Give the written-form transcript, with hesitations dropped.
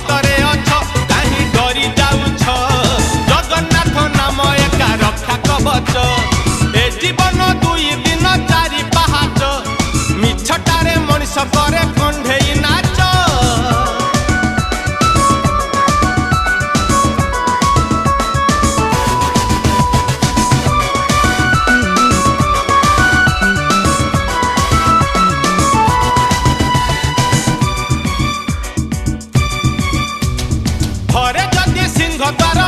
सतरे अछ काहे डरी जाउछ जगन्नाथ नाम एका रक्षा कवच ए जीवन दुई दिन चारि पहाच मिछटारे मनिष करे कंढेई नाच घरे जदि सिंह द्वार